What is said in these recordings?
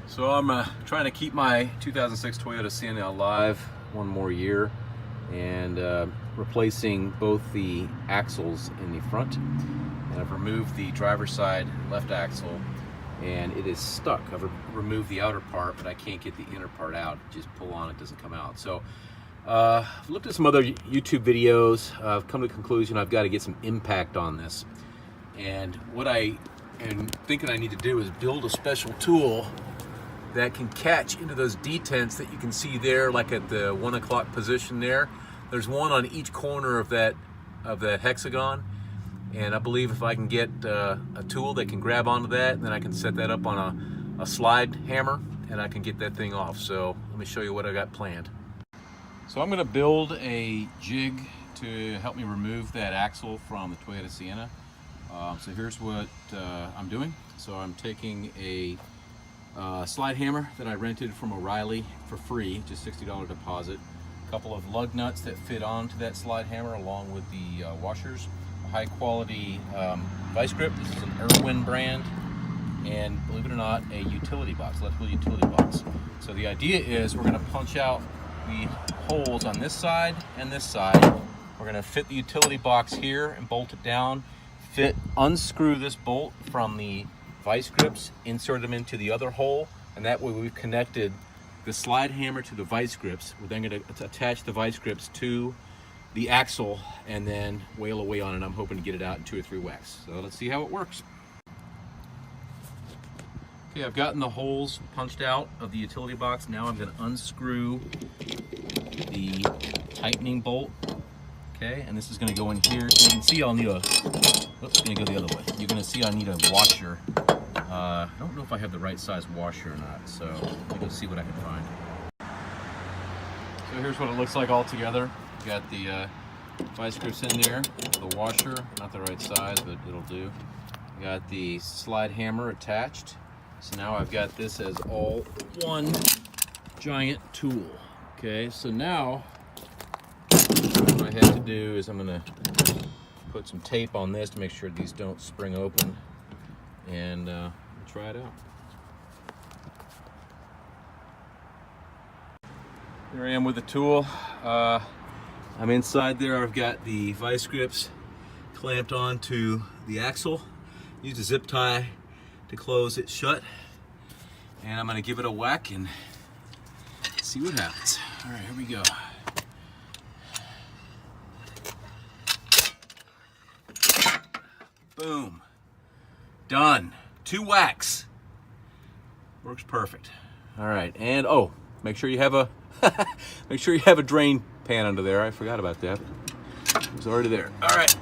So I'm trying to keep my 2006 Toyota Sienna alive one more year, and replacing both the axles in the front. And I've removed the driver's side left axle, and it is stuck. I've removed the outer part, but I can't get the inner part out. Just pull on it, doesn't come out. So I've looked at some other YouTube videos. I've come to the conclusion I've got to get some impact on this. And what I am thinking I need to do is build a special tool that can catch into those detents that you can see there, like at the 1 o'clock position there. There's one on each corner of that hexagon, and I believe if I can get a tool that can grab onto that, then I can set that up on a slide hammer, and I can get that thing off. So let me show you what I got planned. So I'm going to build a jig to help me remove that axle from the Toyota Sienna. So here's what I'm doing. So I'm taking a slide hammer that I rented from O'Reilly for free, just $60 deposit. A couple of lug nuts that fit onto that slide hammer along with the washers. A high quality vice grip. This is an Irwin brand. And believe it or not, a utility box, electrical utility box. So the idea is we're going to punch out the holes on this side and this side. We're going to fit the utility box here and bolt it down. Unscrew this bolt from the vice grips, insert them into the other hole, and that way we've connected the slide hammer to the vice grips. We're then going to attach the vice grips to the axle and then whale away on it. I'm hoping to get it out in 2 or 3 whacks. So let's see how it works. Okay, I've gotten the holes punched out of the utility box. Now I'm going to unscrew the tightening bolt. Okay, and this is going to go in here. So you can see I'll need a, oops, going to go the other way. You're going to see I need a washer. I don't know if I have the right size washer or not, so let me go see what I can find. So here's what it looks like all together. Got the vice grips in there, the washer, not the right size, but it'll do. Got the slide hammer attached. So now I've got this as all one giant tool. Okay, so now what I have to do is I'm going to put some tape on this to make sure these don't spring open, and try it out. Here I am with the tool. I'm inside there. I've got the vice grips clamped onto the axle. Use a zip tie to close it shut, and I'm going to give it a whack and see what happens. All right, here we go. Boom. Done. 2 whacks. Works perfect. All right, and oh, make sure you have a make sure you have a drain pan under there. I forgot about that. It was already there. All right.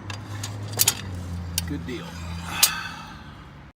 Good deal.